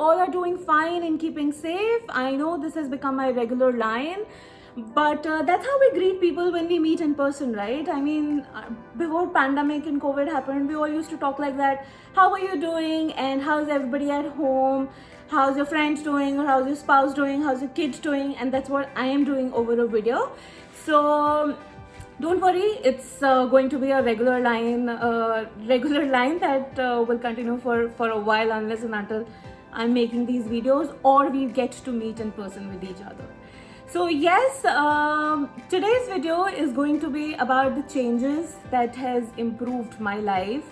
all are doing fine and keeping safe. I know this has become my regular line, but that's how we greet people when we meet in person, right? I mean, before pandemic and COVID happened, we all used to talk like that. How are you doing? And how's everybody at home? How's your friends doing? Or how's your spouse doing? How's your kids doing? And that's what I am doing over a video. So don't worry, it's going to be a regular line that will continue for a while, unless and until I'm making these videos or we get to meet in person with each other. So yes, today's video is going to be about the changes that has improved my life.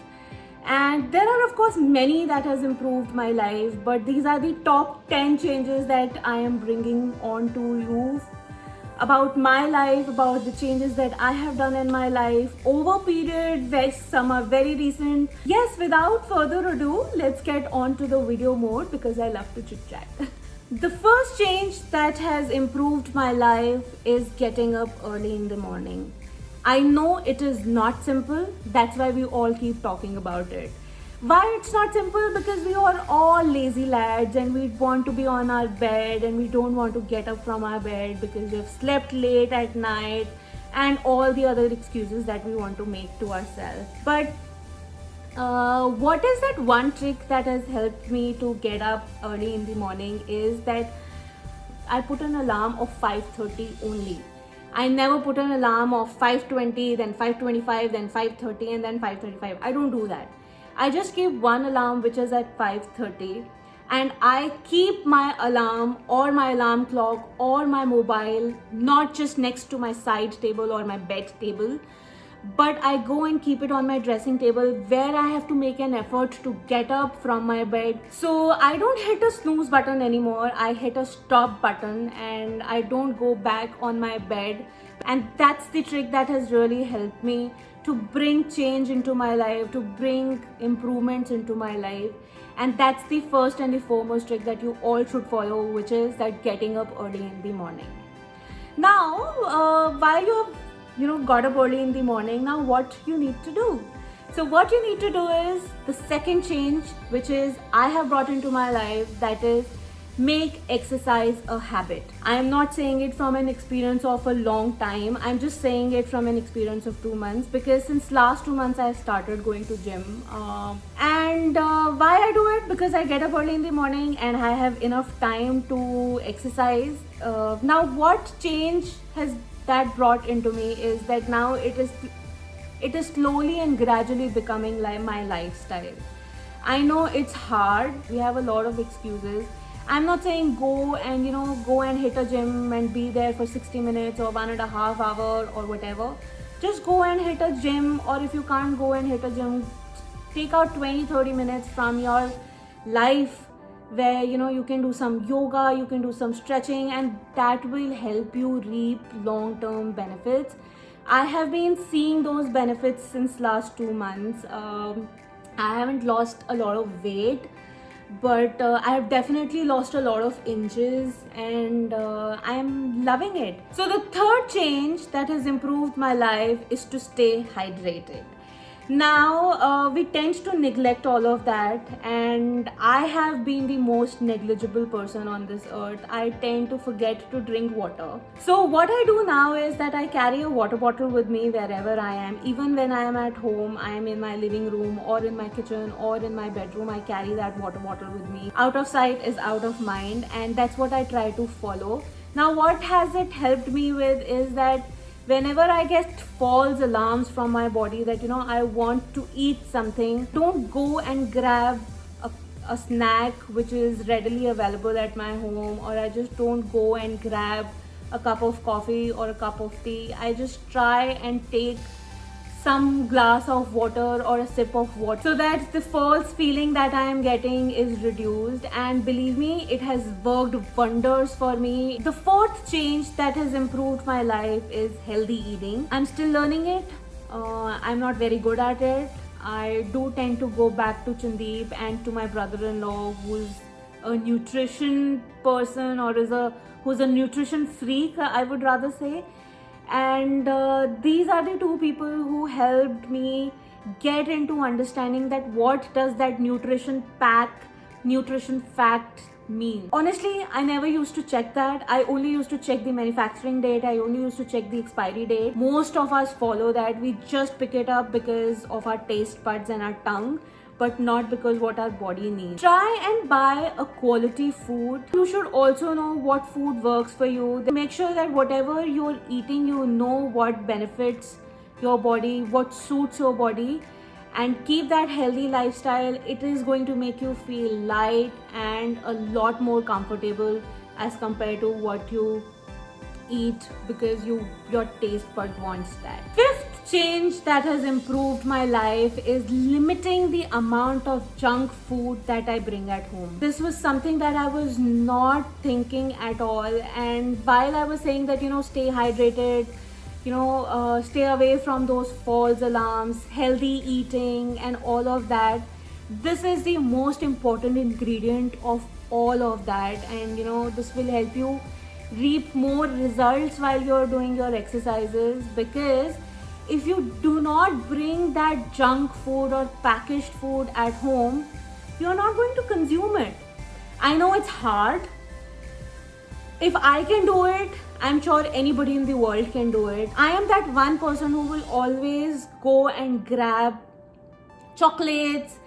And there are of course many that has improved my life, but these are the top 10 changes that I am bringing on to you about my life, about the changes that I have done in my life over period, where some are very recent. Yes, without further ado, let's get on to the video mode because I love to chit chat. The first change that has improved my life is getting up early in the morning. I know it is not simple, that's why we all keep talking about it. Why it's not simple? Because we are all lazy lads and we want to be on our bed and we don't want to get up from our bed because we've slept late at night and all the other excuses that we want to make to ourselves. But what is that one trick that has helped me to get up early in the morning is that I put an alarm of 5:30 only. I never put an alarm of 5:20, then 5:25, then 5:30 and then 5:35. I don't do that. I just keep one alarm which is at 5:30, and I keep my alarm or my alarm clock or my mobile not just next to my side table or my bed table, but I go and keep it on my dressing table where I have to make an effort to get up from my bed. So I don't hit a snooze button anymore. I hit a stop button and I don't go back on my bed. And that's the trick that has really helped me to bring change into my life, to bring improvements into my life. And that's the first and the foremost trick that you all should follow, which is that getting up early in the morning. Now, while you have got up early in the morning, now what you need to do? So what you need to do is the second change, which is I have brought into my life, that is make exercise a habit. I am not saying it from an experience of a long time. I'm just saying it from an experience of 2 months, because since last 2 months I started going to gym. And why I do it? Because I get up early in the morning and I have enough time to exercise. Now what change has that brought into me is that now it is slowly and gradually becoming like my lifestyle. I know it's hard. We have a lot of excuses. I'm not saying go and hit a gym and be there for 60 minutes or 1.5 hours or whatever. Just go and hit a gym, or if you can't go and hit a gym, take out 20-30 minutes from your life where you can do some yoga, you can do some stretching, and that will help you reap long-term benefits. I have been seeing those benefits since last 2 months. I haven't lost a lot of weight, but I have definitely lost a lot of inches, and I am loving it. So the third change that has improved my life is to stay hydrated. Now we tend to neglect all of that, and I have been the most negligible person on this earth. I tend to forget to drink water. So what I do now is that I carry a water bottle with me wherever I am. Even when I am at home, I am in my living room or in my kitchen or in my bedroom, I carry that water bottle with me. Out of sight is out of mind, and that's what I try to follow. Now what has it helped me with is that whenever I get false alarms from my body that I want to eat something, don't go and grab a snack which is readily available at my home, or I just don't go and grab a cup of coffee or a cup of tea. I just try and take some glass of water or a sip of water, so that the false feeling that I am getting is reduced. And believe me, it has worked wonders for me. The fourth change that has improved my life is healthy eating. I'm still learning it. I'm not very good at it. I do tend to go back to Chandeep and to my brother-in-law, who's a nutrition person, or who's a nutrition freak, I would rather say. And these are the two people who helped me get into understanding that what does that nutrition pack nutrition fact means. Honestly, I never used to check that. I only used to check the manufacturing date. I only used to check the expiry date. Most of us follow that. We just pick it up because of our taste buds and our tongue, but not because what our body needs. Try and buy a quality food. You should also know what food works for you. Make sure that whatever you're eating, you know what benefits your body, what suits your body, and keep that healthy lifestyle. It is going to make you feel light and a lot more comfortable as compared to what you eat, because your taste bud wants that. Fifth change that has improved my life is limiting the amount of junk food that I bring at home. This was something that I was not thinking at all, and while I was saying that, stay hydrated, stay away from those false alarms, healthy eating and all of that, this is the most important ingredient of all of that. And this will help you reap more results while you're doing your exercises, because if you do not bring that junk food or packaged food at home, you're not going to consume it. I know it's hard. If I can do it, I'm sure anybody in the world can do it. I am that one person who will always go and grab chocolates,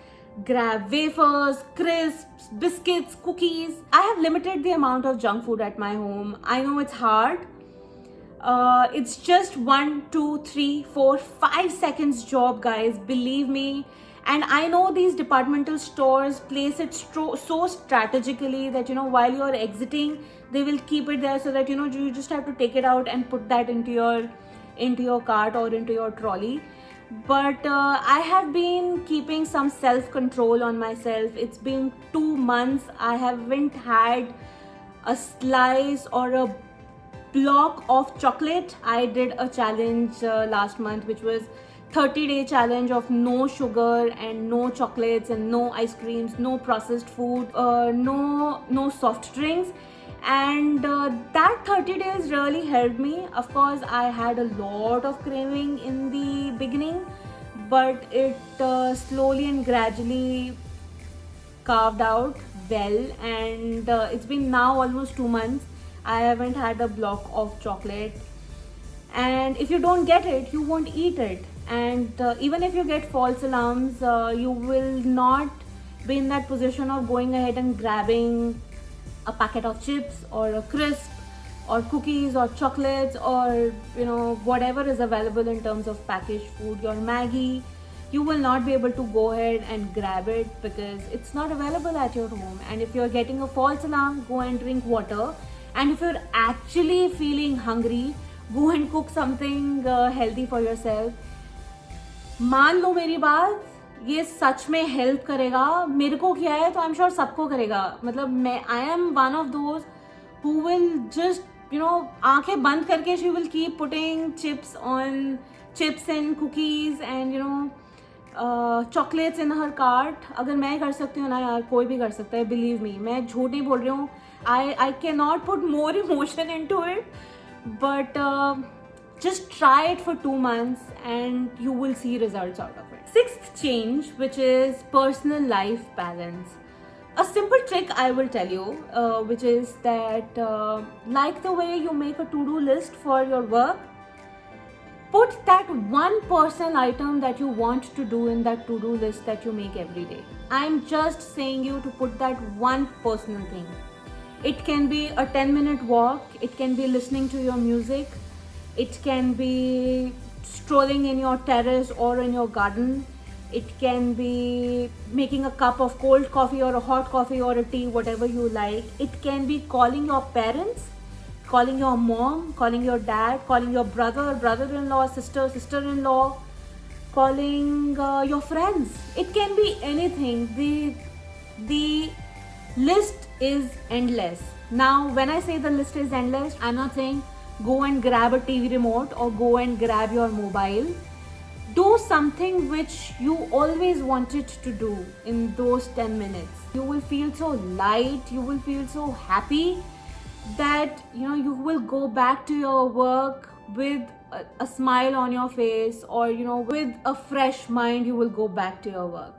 grab wafers, crisps, biscuits, cookies. I have limited the amount of junk food at my home. I know it's hard. It's just 1, 2, 3, 4, 5 seconds job, guys. Believe me. And I know these departmental stores place it so strategically that, while you're exiting, they will keep it there so that, you just have to take it out and put that into your cart or into your trolley. But I have been keeping some self-control on myself. It's been 2 months. I haven't had a slice or a block of chocolate. I did a challenge last month, which was 30-day challenge of no sugar and no chocolates and no ice creams, no processed food, no soft drinks. And that 30 days really helped me. Of course, I had a lot of craving in the beginning, but it slowly and gradually carved out well. And it's been now almost 2 months. I haven't had a block of chocolate. And if you don't get it, you won't eat it. And even if you get false alarms, you will not be in that position of going ahead and grabbing a packet of chips or a crisp or cookies or chocolates or whatever is available in terms of packaged food, your Maggie. You will not be able to go ahead and grab it because it's not available at your home. And if you're getting a false alarm, go and drink water. And if you're actually feeling hungry, go and cook something healthy for yourself. मान लो मेरी बात, ये सच में help करेगा. मेरे को किया है तो आई एम श्योर सबको करेगा. मतलब मैं I am one of those who will just आंखें बंद करके she will keep putting chips and cookies and chocolates in her cart. अगर मैं कर सकती हूँ ना यार, कोई भी कर सकता है. बिलीव मी, मैं झूठ नहीं बोल रही हूँ. I can not put more emotion into it, but just try it for 2 months and you will see results out of it. Sixth change, which is personal life balance. A simple trick I will tell you, which is that like the way you make a to-do list for your work, put that one personal item that you want to do in that to-do list that you make every day. I'm just saying you to put that one personal thing. It can be a 10-minute walk. It can be listening to your music. It can be strolling in your terrace or in your garden. It can be making a cup of cold coffee or a hot coffee or a tea, whatever you like. It can be calling your parents, calling your mom, calling your dad, calling your brother-in-law, sister-in-law, calling your friends. It can be anything. The list is endless. Now, when I say the list is endless, I'm not saying go and grab a TV remote or go and grab your mobile. Do something which you always wanted to do in those 10 minutes. You will feel so light, you will feel so happy that you will go back to your work with a smile on your face, or with a fresh mind you will go back to your work.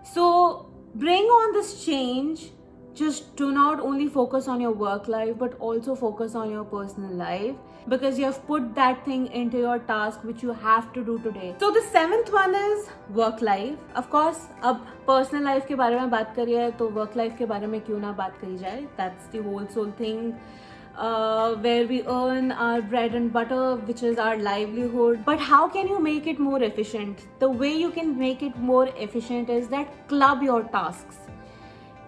So bring on this change. Just do not only focus on your work life, but also focus on your personal life, because you have put that thing into your task which you have to do today. So the seventh one is work life. Of course, अब personal life के बारे में बात करी है तो work life के बारे में क्यों ना बात करी जाए. That's the whole soul thing. Where we earn our bread and butter, which is our livelihood. But how can you make it more efficient? The way you can make it more efficient is that club your tasks.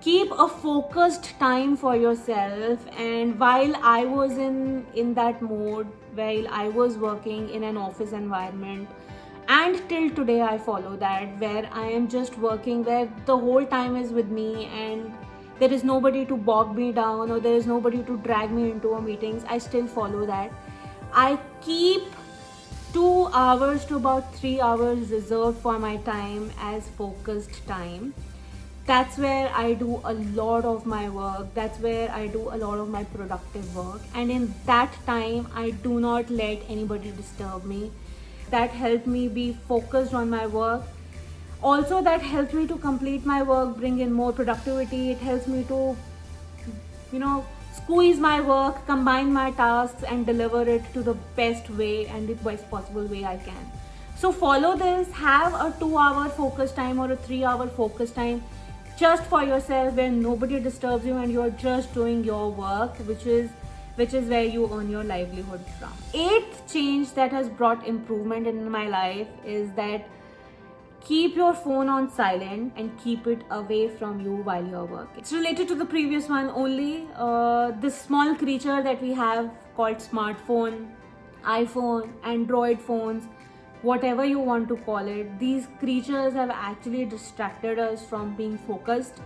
Keep a focused time for yourself. And while I was in that mode, while I was working in an office environment, and till today I follow that, where I am just working, where the whole time is with me and there is nobody to bog me down or there is nobody to drag me into a meetings, I still follow that. I keep 2 hours to about 3 hours reserved for my time as focused time. That's where I do a lot of my work. That's where I do a lot of my productive work. And in that time, I do not let anybody disturb me. That helped me be focused on my work. Also, that helps me to complete my work, bring in more productivity. It helps me to, squeeze my work, combine my tasks and deliver it to the best way and the best possible way I can. So follow this, have a 2-hour focus time or a 3-hour focus time just for yourself, where nobody disturbs you and you're just doing your work, which is where you earn your livelihood from. 8th change that has brought improvement in my life is that keep your phone on silent and keep it away from you while you're working. It's related to the previous one only. This small creature that we have called smartphone, iPhone, Android phones, whatever you want to call it, these creatures have actually distracted us from being focused.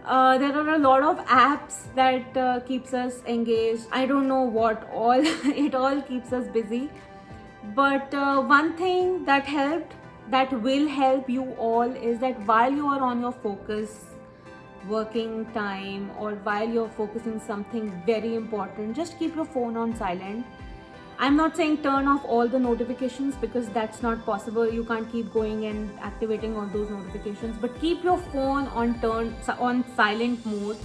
There are a lot of apps that keeps us engaged. I don't know what all, it all keeps us busy. But one thing that will help you all is that while you are on your focus working time or while you're focusing something very important, just keep your phone on silent. I'm not saying turn off all the notifications, because that's not possible. You can't keep going and activating all those notifications, but keep your phone on silent mode.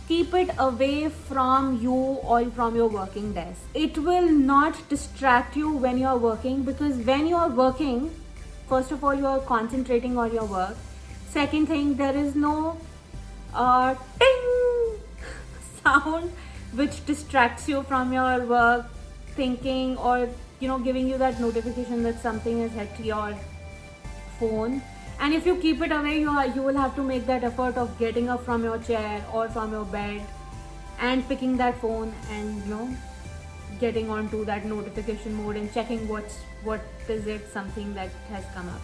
Keep it away from you or from your working desk. It will not distract you when you're working, because when you're working, first of all, you're concentrating on your work. Second thing, there is no ting sound which distracts you from your work, thinking, or giving you that notification that something has hit your phone. And if you keep it away, you will have to make that effort of getting up from your chair or from your bed and picking that phone and getting onto that notification mode and checking what is it, something that has come up.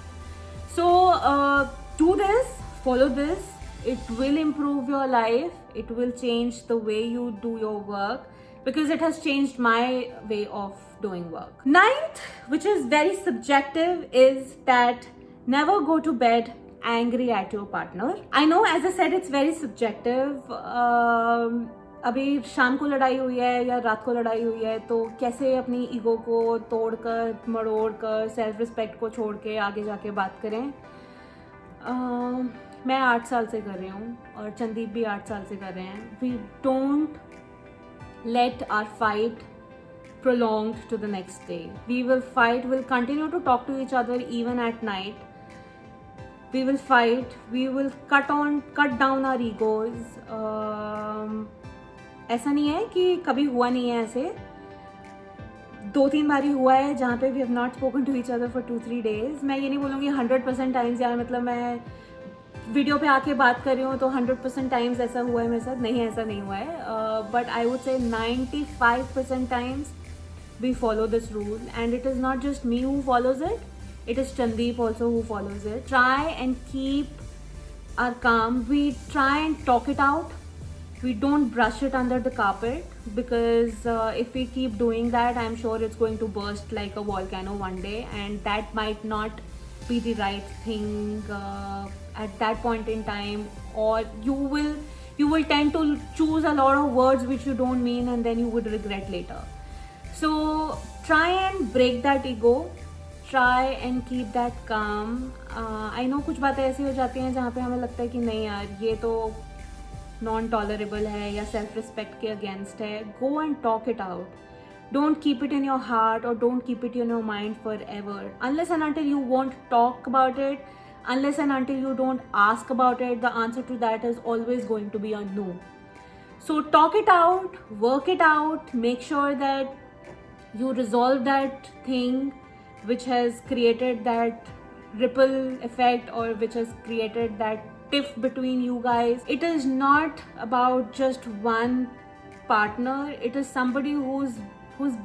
So do this, follow this. It will improve your life. It will change the way you do your work, because it has changed my way of doing work. 9th, which is very subjective, is that never go to bed angry at your partner. I know, as I said, it's very subjective. अभी शाम को लड़ाई हुई है या रात को लड़ाई हुई है, तो कैसे अपनी ईगो को तोड़कर मरोड़कर सेल्फ रिस्पेक्ट को छोड़ के आगे जाके बात करें. मैं 8 साल से कर रही हूँ और चंदीप भी 8 साल से कर रहे हैं. We don't let our fight prolonged to the next day. We will fight, we'll continue to talk to each other even at night. We will fight, we will cut down our egos. ऐसा नहीं है कि कभी हुआ नहीं है ऐसे. 2-3 बारी हुआ है जहाँ पे we have not spoken to each other for 2-3 days. मैं ये नहीं बोलूँगी 100% टाइम्स, यार मतलब मैं वीडियो पे आके बात कर रही हूँ तो 100% टाइम्स ऐसा हुआ है मेरे साथ. नहीं, ऐसा नहीं हुआ है. But I would say 95% times we follow this rule, and it is not just me who follows it, it is Chandeep also who follows it. Try and keep our calm. We try and talk it out. We don't brush it under the carpet, because if we keep doing that, I'm sure it's going to burst like a volcano one day, and that might not be the right thing at that point in time, or you will tend to choose a lot of words which you don't mean, and then you would regret later. So try and break that ego. try and keep that calm. I know कुछ बातें ऐसी हो जाती हैं जहाँ पे हमें लगता है कि नहीं यार ये तो नॉन टॉलरेबल है या सेल्फ रिस्पेक्ट के अगेंस्ट है. Go and talk it out. Don't keep it in your heart or don't keep it in your mind forever. Unless and until you won't talk about it, unless and until you don't ask about it, the answer to that is always going to be a no. So talk it out, work it out, make sure that you resolve that thing which has created that ripple effect or which has created that tiff between you guys. It is not about just one partner. It is somebody who's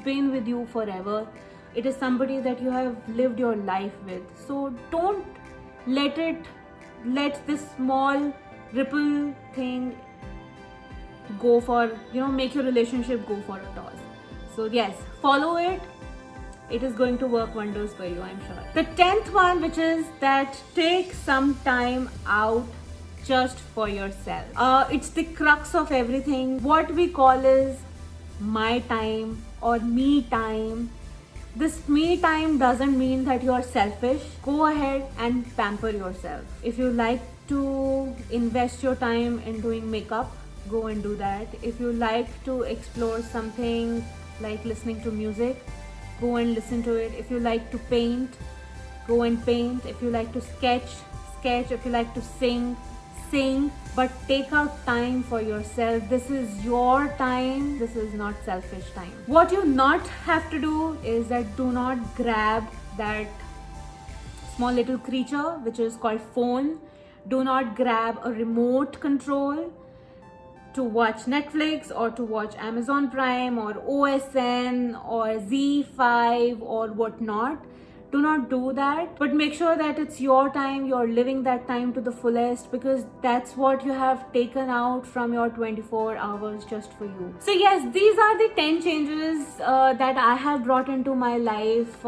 been with you forever. It is somebody that you have lived your life with. So don't let this small ripple thing go for, make your relationship go for a toss. So yes, follow it. It is going to work wonders for you, I'm sure. The 10th one, which is that take some time out just for yourself. It's the crux of everything. What we call is my time or me time. This me time doesn't mean that you are selfish. Go ahead and pamper yourself. If you like to invest your time in doing makeup, go and do that. If you like to explore something like listening to music, go and listen to it. If you like to paint, go and paint. If you like to sketch. If you like to sing, but take out time for yourself. This is your time. This is not selfish time. What you not have to do is that do not grab that small little creature which is called phone. Do not grab a remote control to watch Netflix or to watch Amazon Prime or OSN or Z5 or whatnot. Do not do that, but make sure that it's your time, you're living that time to the fullest, because that's what you have taken out from your 24 hours just for you. So yes, these are the 10 changes that I have brought into my life,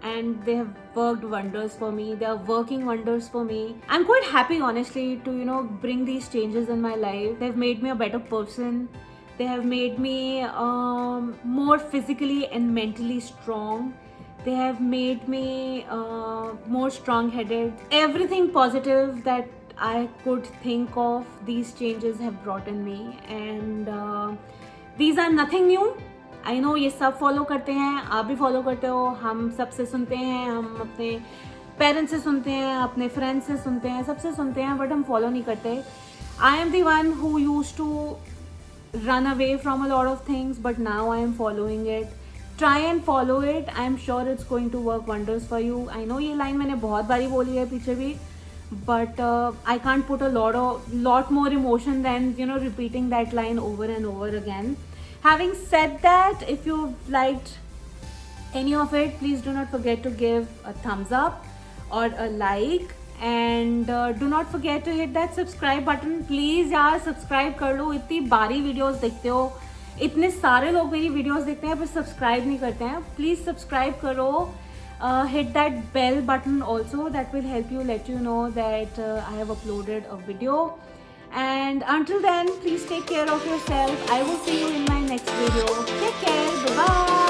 and they have worked wonders for me. They are working wonders for me. I'm quite happy, honestly, to bring these changes in my life. They've made me a better person. They have made me more physically and mentally strong. They have made me more strong-headed. Everything positive that I could think of, these changes have brought in me, and these are nothing new. I know ये सब follow करते हैं, आप भी follow करते हो, हम सबसे सुनते हैं, हम अपने पेरेंट्स से सुनते हैं, अपने फ्रेंड्स से सुनते हैं, सबसे सुनते हैं, बट हम फॉलो नहीं करते. I am the one who used to run away from a lot of things, but now I am following it. Try and follow it. I am sure it's going to work wonders for you. I know ये line मैंने बहुत बारी बोली है पीछे भी, but I can't put a lot more emotion than repeating that line over and over again. Having said that, if you've liked any of it, please do not forget to give a thumbs up or a like, and do not forget to hit that subscribe button. Please यार subscribe कर लो. इतनी बारी videos देखते हो, इतने सारे लोग मेरी videos देखते हैं पर subscribe नहीं करते हैं. Please subscribe करो. Hit that bell button also. That will help you, let you know that I have uploaded a video. And until then, please take care of yourself. I will see you in my next video. Take care. Bye-bye.